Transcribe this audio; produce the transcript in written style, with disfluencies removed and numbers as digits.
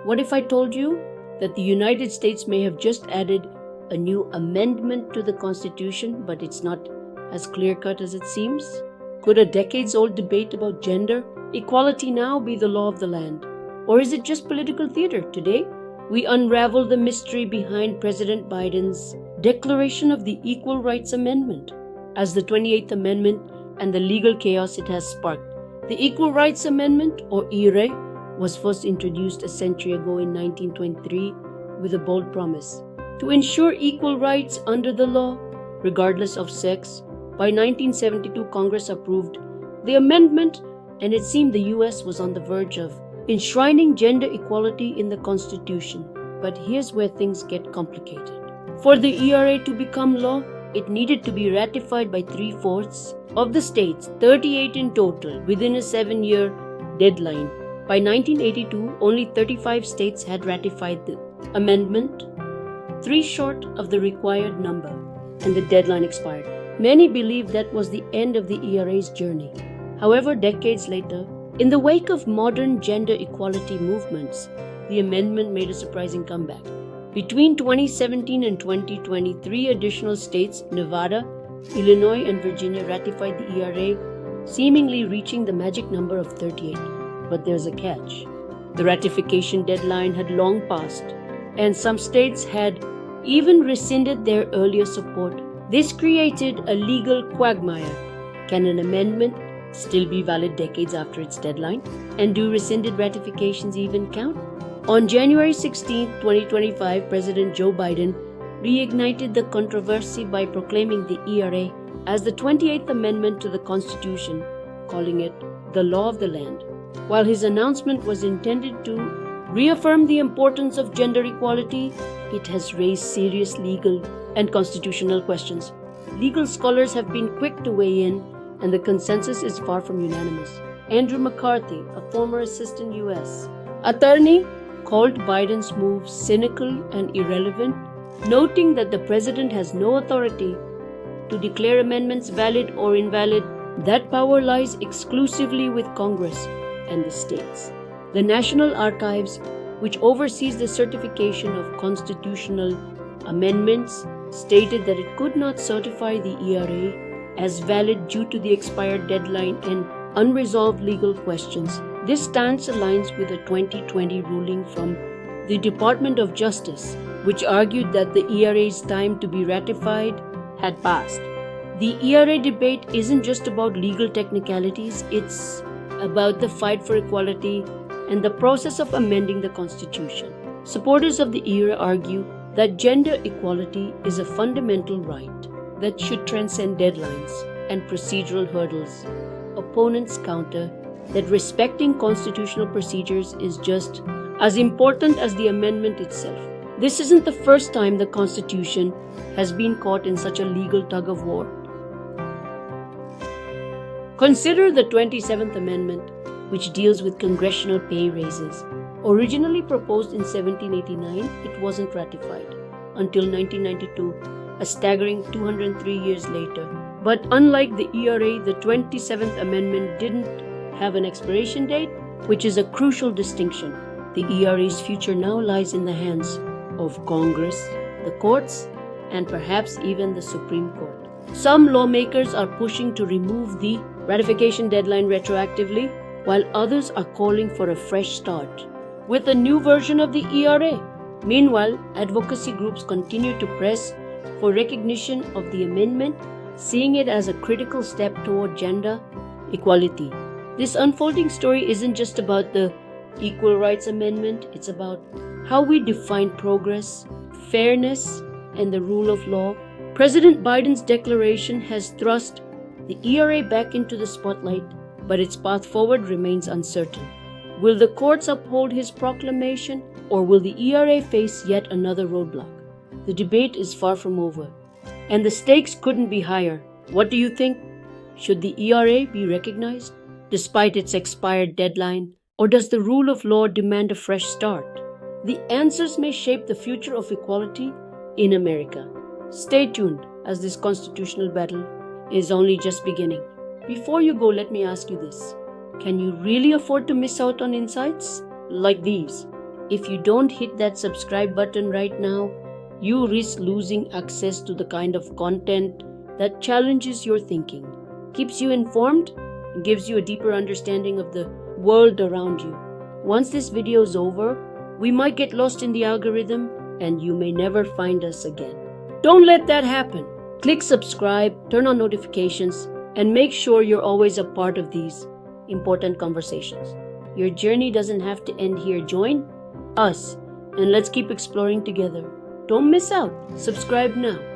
What if I told you that the United States may have just added a new amendment to the Constitution, but it's not as clear-cut as it seems? Could a decades-old debate about gender equality now be the law of the land? Or is it just political theater? Today, we unravel the mystery behind President Biden's declaration of the Equal Rights Amendment as the 28th Amendment and the legal chaos it has sparked. The Equal Rights Amendment, or ERA, was first introduced a century ago in 1923 with a bold promise to ensure equal rights under the law, regardless of sex. By 1972, Congress approved the amendment, and it seemed the US was on the verge of enshrining gender equality in the Constitution. But here's where things get complicated. For the ERA to become law, it needed to be ratified by 3/4 of the states, 38 in total, within a 7-year deadline. By 1982, only 35 states had ratified the amendment, 3 short of the required number, and the deadline expired. Many believed that was the end of the ERA's journey. However, decades later, in the wake of modern gender equality movements, the amendment made a surprising comeback. Between 2017 and 2020, 3 additional states, Nevada, Illinois, and Virginia, ratified the ERA, seemingly reaching the magic number of 38. But there's a catch. The ratification deadline had long passed, and some states had even rescinded their earlier support. This created a legal quagmire. Can an amendment still be valid decades after its deadline? And do rescinded ratifications even count? On January 16, 2025, President Joe Biden reignited the controversy by proclaiming the ERA as the 28th Amendment to the Constitution, calling it the law of the land. While his announcement was intended to reaffirm the importance of gender equality, it has raised serious legal and constitutional questions. Legal scholars have been quick to weigh in, and the consensus is far from unanimous. Andrew McCarthy, a former assistant U.S. attorney, called Biden's move cynical and irrelevant, noting that the president has no authority to declare amendments valid or invalid. That power lies exclusively with Congress and the states. The National Archives, which oversees the certification of constitutional amendments, stated that it could not certify the ERA as valid due to the expired deadline and unresolved legal questions. This stance aligns with a 2020 ruling from the Department of Justice, which argued that the ERA's time to be ratified had passed. The ERA debate isn't just about legal technicalities, it's about the fight for equality and the process of amending the Constitution. Supporters of the ERA argue that gender equality is a fundamental right that should transcend deadlines and procedural hurdles. Opponents counter that respecting constitutional procedures is just as important as the amendment itself. This isn't the first time the Constitution has been caught in such a legal tug-of-war. Consider the 27th Amendment, which deals with congressional pay raises. Originally proposed in 1789, it wasn't ratified until 1992, a staggering 203 years later. But unlike the ERA, the 27th Amendment didn't have an expiration date, which is a crucial distinction. The ERA's future now lies in the hands of Congress, the courts, and perhaps even the Supreme Court. Some lawmakers are pushing to remove the ratification deadline retroactively, while others are calling for a fresh start with a new version of the ERA. Meanwhile, advocacy groups continue to press for recognition of the amendment, seeing it as a critical step toward gender equality. This unfolding story isn't just about the Equal Rights Amendment, it's about how we define progress, fairness, and the rule of law. President Biden's declaration has thrust the ERA back into the spotlight, but its path forward remains uncertain. Will the courts uphold his proclamation, or will the ERA face yet another roadblock? The debate is far from over, and the stakes couldn't be higher. What do you think? Should the ERA be recognized despite its expired deadline, or does the rule of law demand a fresh start? The answers may shape the future of equality in America. Stay tuned, as this constitutional battle is only just beginning. Before you go, let me ask you this. Can you really afford to miss out on insights like these? If you don't hit that subscribe button right now, you risk losing access to the kind of content that challenges your thinking, keeps you informed, and gives you a deeper understanding of the world around you. Once this video is over, we might get lost in the algorithm and you may never find us again. Don't let that happen. Click subscribe, turn on notifications, and make sure you're always a part of these important conversations. Your journey doesn't have to end here. Join us and let's keep exploring together. Don't miss out. Subscribe now.